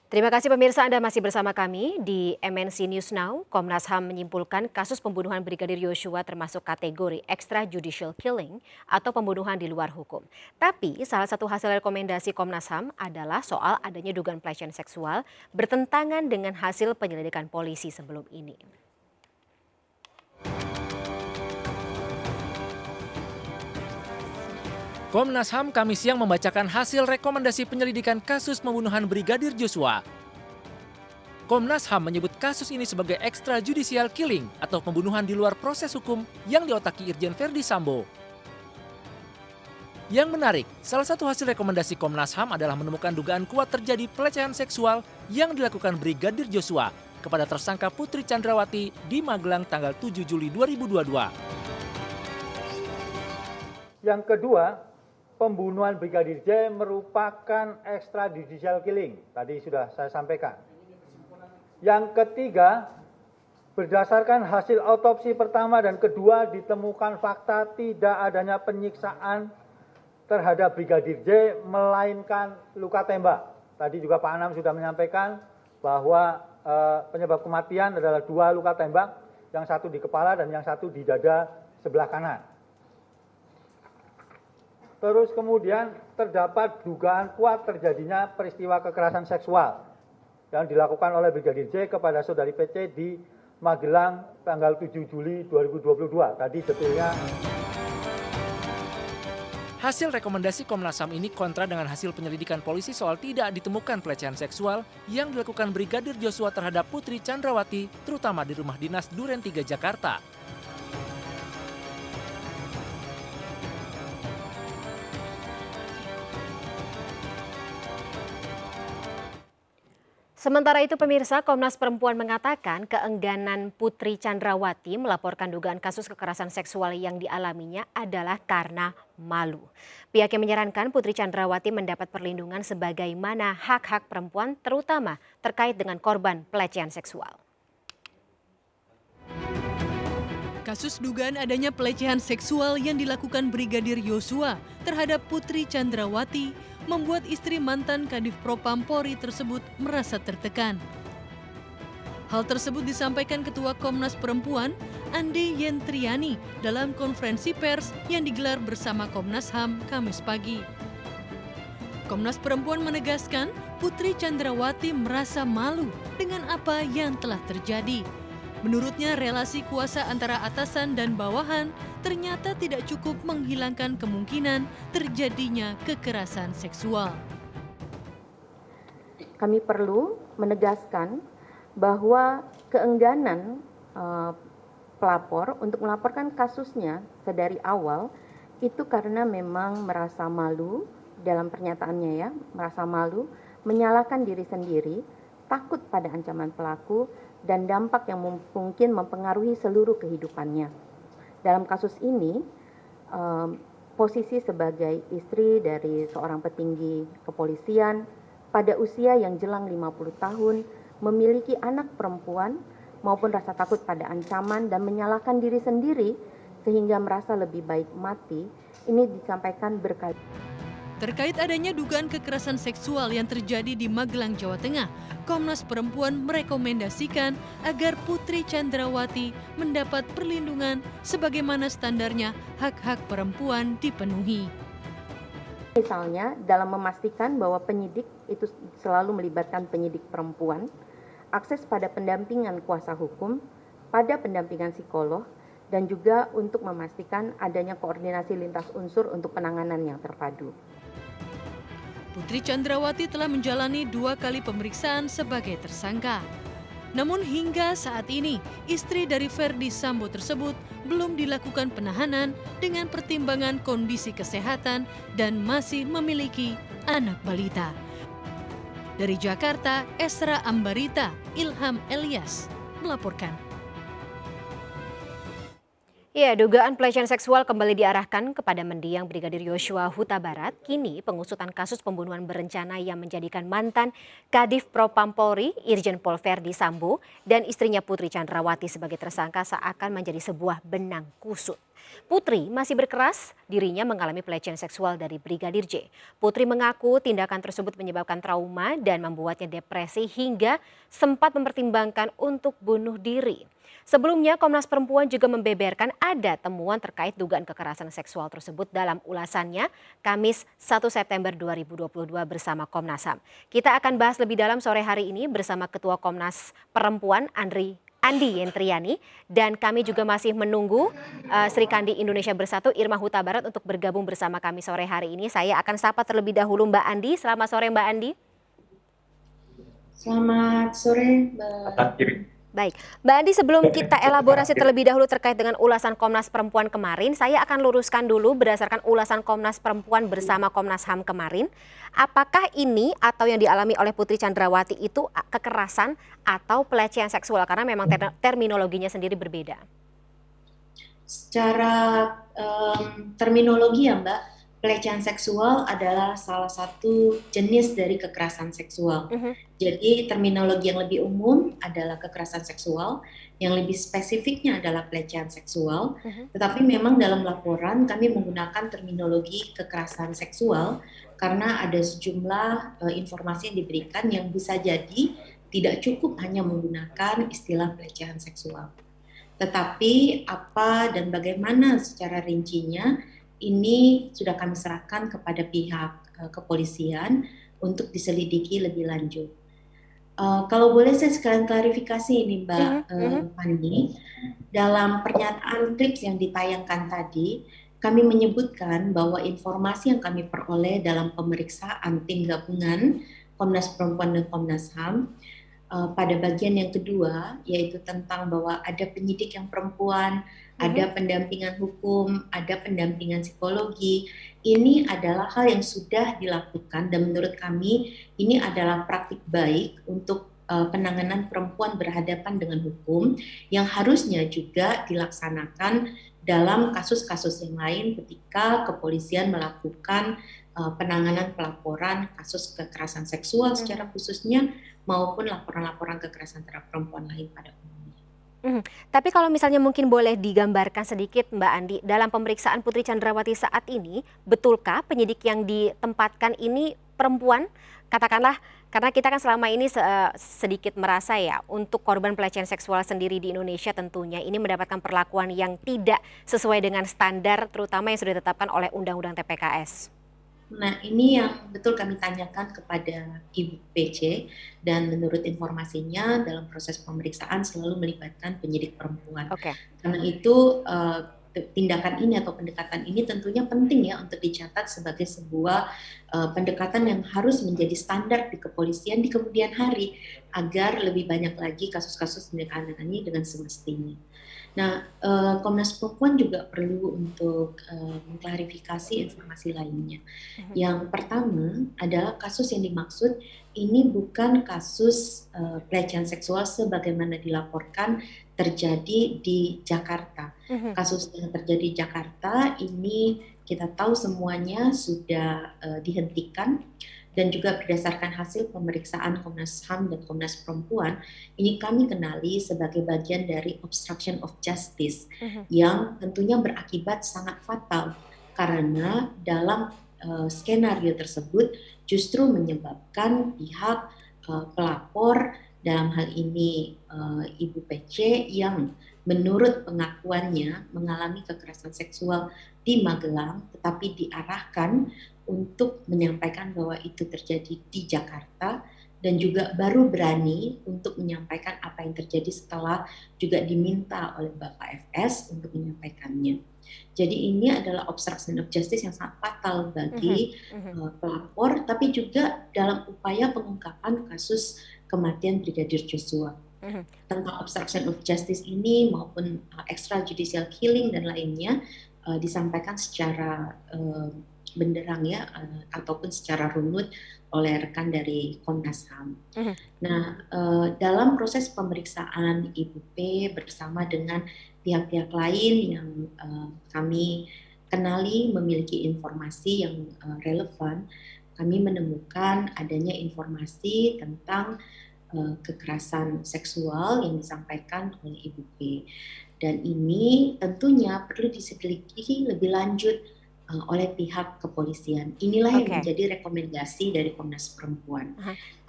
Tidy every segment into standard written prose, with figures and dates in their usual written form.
Terima kasih pemirsa, Anda masih bersama kami di MNC News Now. Komnas HAM menyimpulkan kasus pembunuhan Brigadir Yosua termasuk kategori extrajudicial killing atau pembunuhan di luar hukum. Tapi salah satu hasil rekomendasi Komnas HAM adalah soal adanya dugaan pelecehan seksual bertentangan dengan hasil penyelidikan polisi sebelum ini. Komnas HAM Kamis siang membacakan hasil rekomendasi penyelidikan kasus pembunuhan Brigadir Yosua. Komnas HAM menyebut kasus ini sebagai extrajudicial killing atau pembunuhan di luar proses hukum yang diotaki Irjen Verdi Sambo. Yang menarik, salah satu hasil rekomendasi Komnas HAM adalah menemukan dugaan kuat terjadi pelecehan seksual yang dilakukan Brigadir Yosua kepada tersangka Putri Chandrawati di Magelang tanggal 7 Juli 2022. Yang kedua, pembunuhan Brigadir J merupakan extrajudicial killing. Tadi sudah saya sampaikan. Yang ketiga, berdasarkan hasil otopsi pertama dan kedua ditemukan fakta tidak adanya penyiksaan terhadap Brigadir J melainkan luka tembak. Tadi juga Pak Anam sudah menyampaikan bahwa penyebab kematian adalah 2 luka tembak, yang satu di kepala dan yang satu di dada sebelah kanan. Terus kemudian terdapat dugaan kuat terjadinya peristiwa kekerasan seksual yang dilakukan oleh Brigadir J kepada saudari PC di Magelang tanggal 7 Juli 2022. Tadi detailnya. Hasil rekomendasi Komnas HAM ini kontra dengan hasil penyelidikan polisi soal tidak ditemukan pelecehan seksual yang dilakukan Brigadir Yosua terhadap Putri Chandrawati, terutama di rumah dinas Duren 3 Jakarta. Sementara itu pemirsa, Komnas Perempuan mengatakan keengganan Putri Chandrawati melaporkan dugaan kasus kekerasan seksual yang dialaminya adalah karena malu. Pihaknya menyarankan Putri Chandrawati mendapat perlindungan sebagaimana hak-hak perempuan terutama terkait dengan korban pelecehan seksual. Kasus dugaan adanya pelecehan seksual yang dilakukan Brigadir Yosua terhadap Putri Chandrawati membuat istri mantan Kadif Propam Polri tersebut merasa tertekan. Hal tersebut disampaikan Ketua Komnas Perempuan Andi Yentriani dalam konferensi pers yang digelar bersama Komnas HAM Kamis pagi. Komnas Perempuan menegaskan Putri Chandrawati merasa malu dengan apa yang telah terjadi. Menurutnya, relasi kuasa antara atasan dan bawahan ternyata tidak cukup menghilangkan kemungkinan terjadinya kekerasan seksual. Kami perlu menegaskan bahwa keengganan pelapor untuk melaporkan kasusnya sedari awal itu karena memang merasa malu dalam pernyataannya ya, merasa malu, menyalahkan diri sendiri, takut pada ancaman pelaku, dan dampak yang mungkin mempengaruhi seluruh kehidupannya. Dalam kasus ini, posisi sebagai istri dari seorang petinggi kepolisian pada usia yang jelang 50 tahun, memiliki anak perempuan maupun rasa takut pada ancaman dan menyalahkan diri sendiri sehingga merasa lebih baik mati, ini disampaikan berkali. Terkait adanya dugaan kekerasan seksual yang terjadi di Magelang, Jawa Tengah, Komnas Perempuan merekomendasikan agar Putri Chandrawati mendapat perlindungan sebagaimana standarnya hak-hak perempuan dipenuhi. Misalnya dalam memastikan bahwa penyidik itu selalu melibatkan penyidik perempuan, akses pada pendampingan kuasa hukum, pada pendampingan psikolog, dan juga untuk memastikan adanya koordinasi lintas unsur untuk penanganan yang terpadu. Putri Chandrawati telah menjalani 2 kali pemeriksaan sebagai tersangka. Namun hingga saat ini, istri dari Verdi Sambo tersebut belum dilakukan penahanan dengan pertimbangan kondisi kesehatan dan masih memiliki anak balita. Dari Jakarta, Esra Ambarita, Ilham Elias melaporkan. Ya, dugaan pelecehan seksual kembali diarahkan kepada mendiang Brigadir Yosua Huta Barat. Kini pengusutan kasus pembunuhan berencana yang menjadikan mantan Kadif Propam Polri, Irjen Pol Verdi Sambo, dan istrinya Putri Chandrawati sebagai tersangka seakan menjadi sebuah benang kusut. Putri masih berkeras dirinya mengalami pelecehan seksual dari Brigadir J. Putri mengaku tindakan tersebut menyebabkan trauma dan membuatnya depresi hingga sempat mempertimbangkan untuk bunuh diri. Sebelumnya, Komnas Perempuan juga membeberkan ada temuan terkait dugaan kekerasan seksual tersebut dalam ulasannya Kamis 1 September 2022 bersama Komnas HAM. Kita akan bahas lebih dalam sore hari ini bersama Ketua Komnas Perempuan Andi Yentriani, dan kami juga masih menunggu Sri Kandi Indonesia Bersatu Irma Huta Barat untuk bergabung bersama kami sore hari ini. Saya akan sapa terlebih dahulu Mbak Andi. Selamat sore Mbak Andi. Selamat sore, Mbak. Baik, Mbak Andi, sebelum kita elaborasi terlebih dahulu terkait dengan ulasan Komnas Perempuan kemarin, saya akan luruskan dulu berdasarkan ulasan Komnas Perempuan bersama Komnas HAM kemarin. Apakah ini atau yang dialami oleh Putri Chandrawati itu kekerasan atau pelecehan seksual? Karena memang terminologinya sendiri berbeda. Secara terminologi ya Mbak, pelecehan seksual adalah salah satu jenis dari kekerasan seksual. Jadi terminologi yang lebih umum adalah kekerasan seksual, yang lebih spesifiknya adalah pelecehan seksual. Tetapi memang dalam laporan kami menggunakan terminologi kekerasan seksual karena ada sejumlah informasi yang diberikan yang bisa jadi tidak cukup hanya menggunakan istilah pelecehan seksual. Tetapi apa dan bagaimana secara rincinya ini sudah kami serahkan kepada pihak kepolisian untuk diselidiki lebih lanjut. Kalau boleh saya sekalian klarifikasi ini Mbak Fani, dalam pernyataan klips yang ditayangkan tadi, kami menyebutkan bahwa informasi yang kami peroleh dalam pemeriksaan tim gabungan Komnas Perempuan dan Komnas HAM pada bagian yang kedua, yaitu tentang bahwa ada penyidik yang perempuan, ada pendampingan hukum, ada pendampingan psikologi. Ini adalah hal yang sudah dilakukan dan menurut kami ini adalah praktik baik untuk penanganan perempuan berhadapan dengan hukum yang harusnya juga dilaksanakan dalam kasus-kasus yang lain ketika kepolisian melakukan penanganan pelaporan kasus kekerasan seksual secara khususnya maupun laporan-laporan kekerasan terhadap perempuan lain pada umumnya. Tapi kalau misalnya mungkin boleh digambarkan sedikit Mbak Andi, dalam pemeriksaan Putri Chandrawati saat ini, betulkah penyidik yang ditempatkan ini perempuan? Katakanlah, karena kita kan selama ini sedikit merasa ya, untuk korban pelecehan seksual sendiri di Indonesia tentunya ini mendapatkan perlakuan yang tidak sesuai dengan standar, terutama yang sudah ditetapkan oleh Undang-Undang TPKS. Nah, ini yang betul kami tanyakan kepada Ibu PC dan menurut informasinya dalam proses pemeriksaan selalu melibatkan penyidik perempuan. Karena itu tindakan ini atau pendekatan ini tentunya penting ya untuk dicatat sebagai sebuah pendekatan yang harus menjadi standar di kepolisian di kemudian hari agar lebih banyak lagi kasus-kasus tindakan ini dengan semestinya. Nah, Komnas Perempuan juga perlu untuk mengklarifikasi informasi lainnya. Yang pertama adalah kasus yang dimaksud ini bukan kasus pelecehan seksual sebagaimana dilaporkan terjadi di Jakarta. Kasus yang terjadi di Jakarta ini kita tahu semuanya sudah dihentikan. Dan juga berdasarkan hasil pemeriksaan Komnas HAM dan Komnas Perempuan, ini kami kenali sebagai bagian dari obstruction of justice yang tentunya berakibat sangat fatal karena dalam skenario tersebut justru menyebabkan pihak pelapor dalam hal ini Ibu PC yang menurut pengakuannya mengalami kekerasan seksual di Magelang tetapi diarahkan untuk menyampaikan bahwa itu terjadi di Jakarta dan juga baru berani untuk menyampaikan apa yang terjadi setelah juga diminta oleh Bapak FS untuk menyampaikannya. Jadi ini adalah obstruction of justice yang sangat fatal bagi pelapor, tapi juga dalam upaya pengungkapan kasus kematian Brigadir Joshua. Tentang obstruction of justice ini maupun extrajudicial killing dan lainnya disampaikan secara benderang ya ataupun secara runut oleh rekan dari Komnas HAM. Nah, dalam proses pemeriksaan Ibu P bersama dengan pihak-pihak lain yang kami kenali memiliki informasi yang relevan, kami menemukan adanya informasi tentang kekerasan seksual yang disampaikan oleh Ibu P. Dan ini tentunya perlu diselidiki lebih lanjut oleh pihak kepolisian. Inilah yang menjadi rekomendasi dari Komnas Perempuan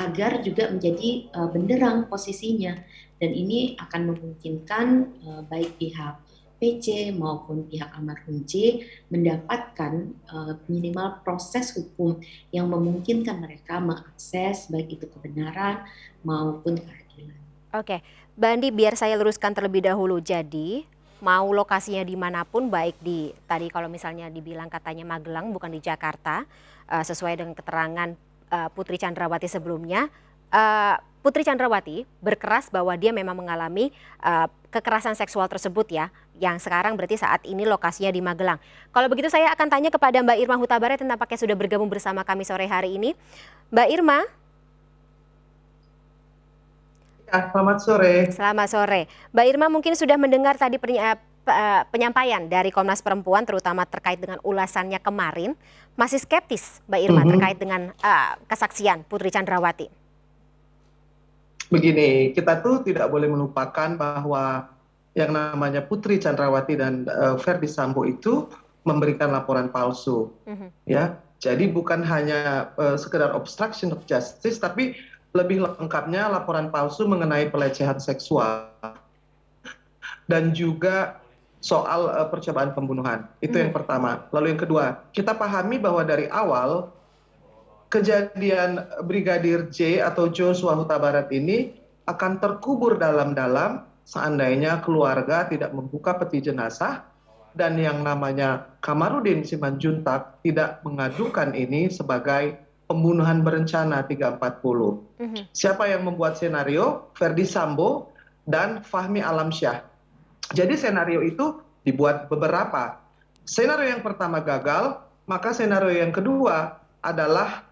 agar juga menjadi benderang posisinya, dan ini akan memungkinkan baik pihak PC maupun pihak almarhum J mendapatkan minimal proses hukum yang memungkinkan mereka mengakses baik itu kebenaran maupun keadilan. Oke, Mbak Andi, biar saya luruskan terlebih dahulu. Jadi mau lokasinya dimanapun, baik di tadi kalau misalnya dibilang katanya Magelang bukan di Jakarta, sesuai dengan keterangan Putri Chandrawati sebelumnya, Putri Chandrawati berkeras bahwa dia memang mengalami kekerasan seksual tersebut ya, yang sekarang berarti saat ini lokasinya di Magelang. Kalau begitu saya akan tanya kepada Mbak Irma Huta Barat yang tampaknya sudah bergabung bersama kami sore hari ini. Mbak Irma. Selamat sore. Selamat sore. Mbak Irma mungkin sudah mendengar tadi penyampaian dari Komnas Perempuan terutama terkait dengan ulasannya kemarin. Masih skeptis Mbak Irma terkait dengan kesaksian Putri Chandrawati? Begini, kita tuh tidak boleh melupakan bahwa yang namanya Putri Chandrawati dan Ferdi Sambo itu memberikan laporan palsu. Ya, jadi bukan hanya sekedar obstruction of justice, tapi lebih lengkapnya laporan palsu mengenai pelecehan seksual dan juga soal percobaan pembunuhan. Itu yang pertama. Lalu yang kedua, kita pahami bahwa dari awal kejadian Brigadir J atau Joshua Huta Barat ini akan terkubur dalam-dalam seandainya keluarga tidak membuka peti jenazah dan yang namanya Kamarudin Simanjuntak tidak mengadukan ini sebagai pembunuhan berencana 340. Siapa yang membuat senario? Ferdi Sambo dan Fahmi Alamsyah. Jadi senario itu dibuat beberapa. Senario yang pertama gagal, maka senario yang kedua adalah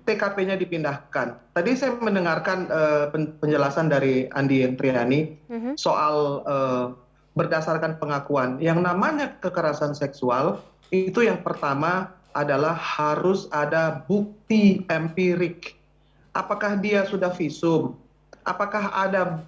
TKP-nya dipindahkan. Tadi saya mendengarkan penjelasan dari Andi Yentriani soal berdasarkan pengakuan. Yang namanya kekerasan seksual itu yang pertama adalah harus ada bukti empirik. Apakah dia sudah visum? Apakah ada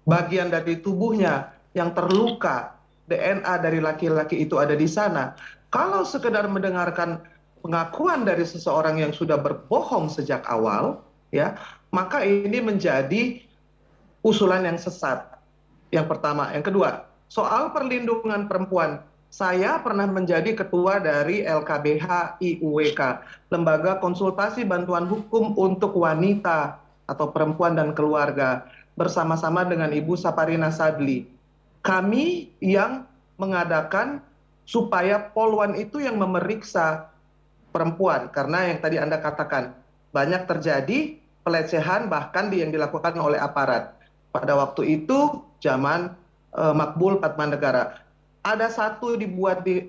bagian dari tubuhnya yang terluka? DNA dari laki-laki itu ada di sana. Kalau sekedar mendengarkan pengakuan dari seseorang yang sudah berbohong sejak awal, ya, maka ini menjadi usulan yang sesat. Yang pertama, yang kedua, soal perlindungan perempuan. Saya pernah menjadi ketua dari LKBH IUWK, Lembaga Konsultasi Bantuan Hukum untuk Wanita atau Perempuan dan Keluarga, bersama-sama dengan Ibu Saparina Sadli. Kami yang mengadakan supaya Polwan itu yang memeriksa perempuan, karena yang tadi Anda katakan, banyak terjadi pelecehan bahkan yang dilakukan oleh aparat. Pada waktu itu, zaman Makbul Padmanegara. Ada satu dibuat di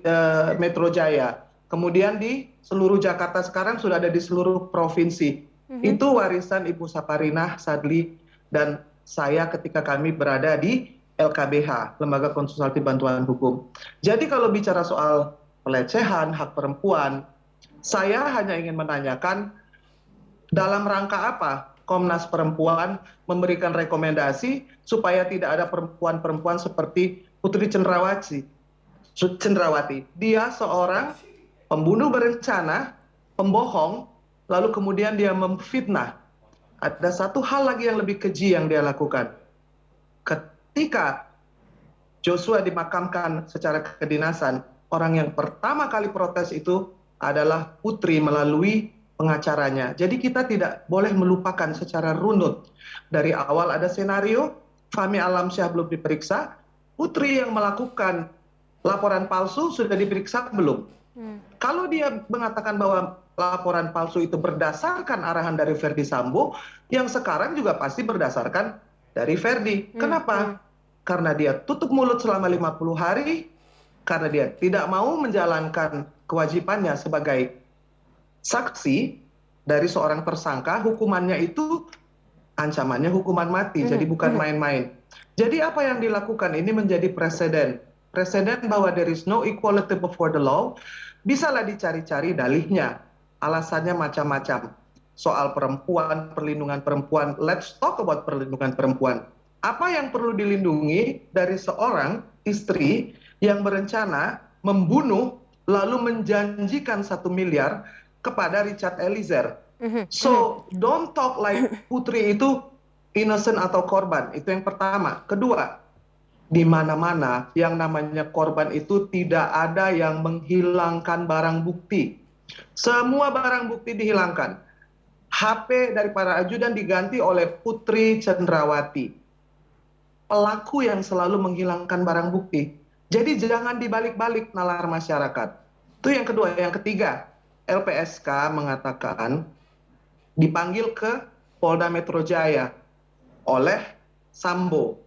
Metro Jaya, kemudian di seluruh Jakarta sekarang sudah ada di seluruh provinsi. Itu warisan Ibu Saparina Sadli dan saya ketika kami berada di LKBH, Lembaga Konsultasi Bantuan Hukum. Jadi kalau bicara soal pelecehan, hak perempuan, saya hanya ingin menanyakan dalam rangka apa Komnas Perempuan memberikan rekomendasi supaya tidak ada perempuan-perempuan seperti Putri Chandrawati. Dia seorang pembunuh berencana, pembohong, lalu kemudian dia memfitnah. Ada satu hal lagi yang lebih keji yang dia lakukan. Ketika Joshua dimakamkan secara kedinasan, orang yang pertama kali protes itu adalah Putri melalui pengacaranya. Jadi kita tidak boleh melupakan secara runut. Dari awal ada senario, Fahmi Alamsyah belum diperiksa, Putri yang melakukan laporan palsu sudah diperiksa belum? Kalau dia mengatakan bahwa laporan palsu itu berdasarkan arahan dari Ferdi Sambo, yang sekarang juga pasti berdasarkan dari Ferdi. Kenapa? Karena dia tutup mulut selama 50 hari, karena dia tidak mau menjalankan kewajibannya sebagai saksi dari seorang tersangka, hukumannya itu ancamannya hukuman mati, jadi bukan main-main. Jadi apa yang dilakukan ini menjadi preseden. Preseden bahwa there is no equality before the law, bisalah dicari-cari dalihnya. Alasannya macam-macam. soal perempuan, perlindungan perempuan. Let's talk about perlindungan perempuan. Apa yang perlu dilindungi dari seorang istri yang berencana membunuh lalu menjanjikan 1 miliar kepada Richard Eliezer? So don't talk like Putri itu innocent atau korban. Itu yang pertama. Kedua, di mana-mana yang namanya korban itu tidak ada yang menghilangkan barang bukti. Semua barang bukti dihilangkan. HP dari para ajudan diganti oleh Putri Cendrawati. Pelaku yang selalu menghilangkan barang bukti. Jadi jangan dibalik-balik nalar masyarakat. Itu yang kedua. Yang ketiga, LPSK mengatakan dipanggil ke Polda Metro Jaya oleh Sambo.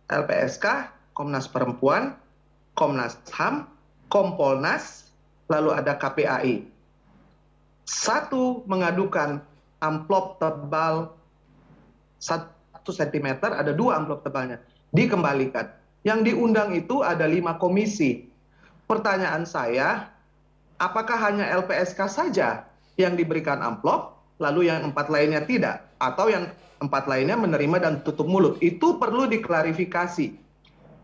LPSK, Komnas Perempuan, Komnas HAM, Kompolnas, lalu ada KPAI. Satu mengadukan amplop tebal 1 cm, ada 2 amplop tebalnya, dikembalikan. Yang diundang itu ada 5 komisi. Pertanyaan saya, apakah hanya LPSK saja yang diberikan amplop, lalu yang 4 lainnya tidak? Atau yang 4 lainnya menerima dan tutup mulut? Itu perlu diklarifikasi.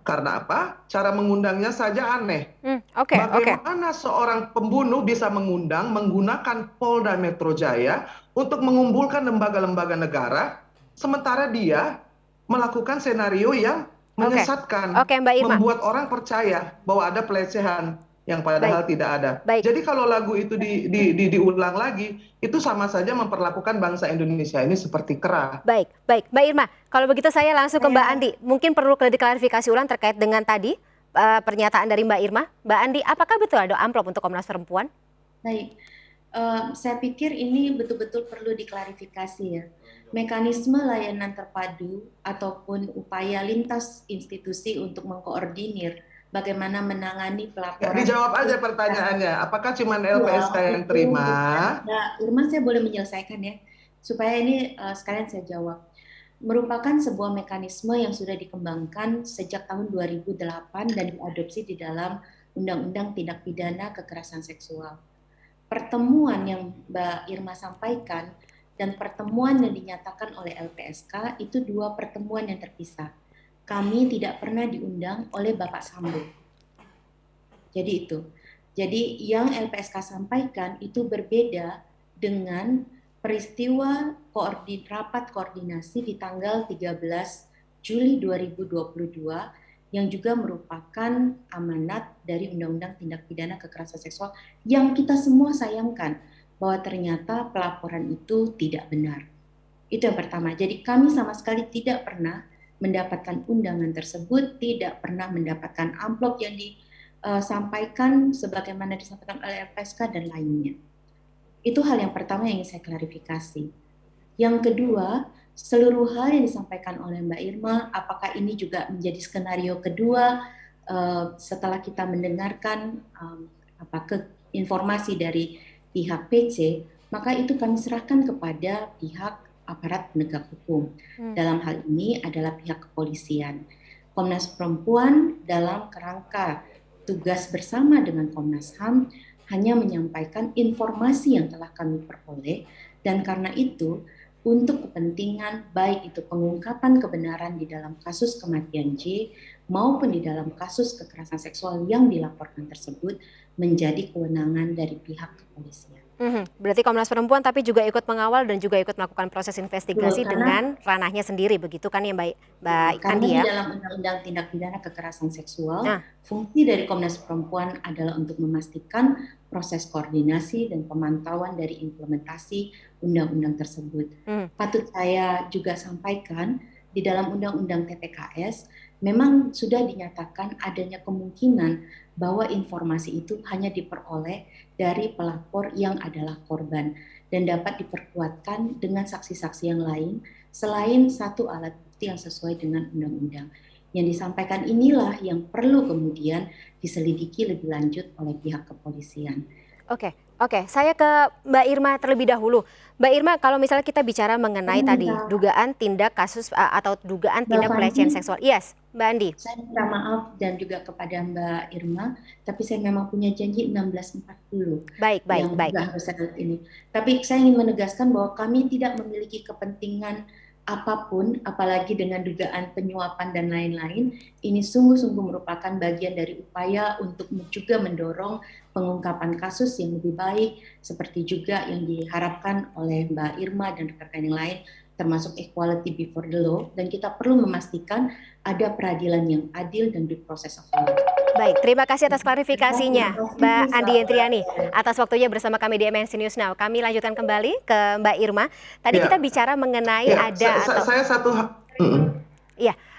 Karena apa? Cara mengundangnya saja aneh. Bagaimana seorang pembunuh bisa mengundang menggunakan Polda Metro Jaya untuk mengumpulkan lembaga-lembaga negara, sementara dia melakukan senario yang menyesatkan, Mbak Irma, membuat orang percaya bahwa ada pelecehan yang padahal tidak ada. Jadi kalau lagu itu diulang lagi, itu sama saja memperlakukan bangsa Indonesia ini seperti kera. Baik, Mbak Irma, kalau begitu saya langsung ke Mbak Andi. Mungkin perlu diklarifikasi ulang terkait dengan tadi pernyataan dari Mbak Irma. Mbak Andi, apakah betul ada amplop untuk Komnas Perempuan? Baik, saya pikir ini betul-betul perlu diklarifikasi ya. Mekanisme layanan terpadu ataupun upaya lintas institusi untuk mengkoordinir bagaimana menangani pelaporan. Dijawab aja pertanyaannya, apakah cuma LPSK yang terima? Ya, Irma, saya boleh menyelesaikan ya, supaya ini sekalian saya jawab. Merupakan sebuah mekanisme yang sudah dikembangkan sejak tahun 2008 dan diadopsi di dalam Undang-Undang Tindak Pidana Kekerasan Seksual. Pertemuan yang Mbak Irma sampaikan dan pertemuan yang dinyatakan oleh LPSK itu 2 pertemuan yang terpisah. Kami tidak pernah diundang oleh Bapak Sambo. Jadi itu. Jadi yang LPSK sampaikan itu berbeda dengan peristiwa rapat koordinasi di tanggal 13 Juli 2022 yang juga merupakan amanat dari Undang-Undang Tindak Pidana Kekerasan Seksual yang kita semua sayangkan bahwa ternyata pelaporan itu tidak benar. Itu yang pertama. Jadi kami sama sekali tidak pernah mendapatkan undangan tersebut, tidak pernah mendapatkan amplop yang disampaikan sebagaimana disampaikan oleh LPSK dan lainnya. Itu hal yang pertama yang ingin saya klarifikasi. Yang kedua, seluruh hal yang disampaikan oleh Mbak Irma, apakah ini juga menjadi skenario kedua setelah kita mendengarkan informasi dari pihak PC, maka itu kami serahkan kepada pihak aparat penegak hukum. Dalam hal ini adalah pihak kepolisian. Komnas Perempuan dalam kerangka tugas bersama dengan Komnas HAM hanya menyampaikan informasi yang telah kami peroleh, dan karena itu untuk kepentingan baik itu pengungkapan kebenaran di dalam kasus kematian J maupun di dalam kasus kekerasan seksual yang dilaporkan tersebut menjadi kewenangan dari pihak kepolisian. Berarti Komnas Perempuan tapi juga ikut mengawal dan juga ikut melakukan proses investigasi dengan ranahnya sendiri, begitu kan ya Mbak Andi ya? Karena di dalam Undang-Undang Tindak Pidana Kekerasan Seksual, fungsi dari Komnas Perempuan adalah untuk memastikan proses koordinasi dan pemantauan dari implementasi undang-undang tersebut. Patut saya juga sampaikan, di dalam Undang-Undang TPKS memang sudah dinyatakan adanya kemungkinan bahwa informasi itu hanya diperoleh dari pelapor yang adalah korban dan dapat diperkuatkan dengan saksi-saksi yang lain selain satu alat bukti yang sesuai dengan undang-undang. Yang disampaikan inilah yang perlu kemudian diselidiki lebih lanjut oleh pihak kepolisian. Oke, saya ke Mbak Irma terlebih dahulu. Mbak Irma, kalau misalnya kita bicara mengenai tadi dugaan tindak kasus atau dugaan tindak pelecehan seksual, Mbak Andi. Saya minta maaf dan juga kepada Mbak Irma, tapi saya memang punya janji 16.40 yang juga harus saya lihat ini. Tapi saya ingin menegaskan bahwa kami tidak memiliki kepentingan apapun, apalagi dengan dugaan penyuapan dan lain-lain. Ini sungguh-sungguh merupakan bagian dari upaya untuk juga mendorong pengungkapan kasus yang lebih baik, seperti juga yang diharapkan oleh Mbak Irma dan rekan-rekan yang lain, termasuk equality before the law, dan kita perlu memastikan ada peradilan yang adil dan due process of law. Baik, terima kasih atas klarifikasinya Mbak Andi Yentriani atas waktunya bersama kami di MNC News Now. Kami lanjutkan kembali ke Mbak Irma. Tadi kita bicara mengenai saya satu. Iya,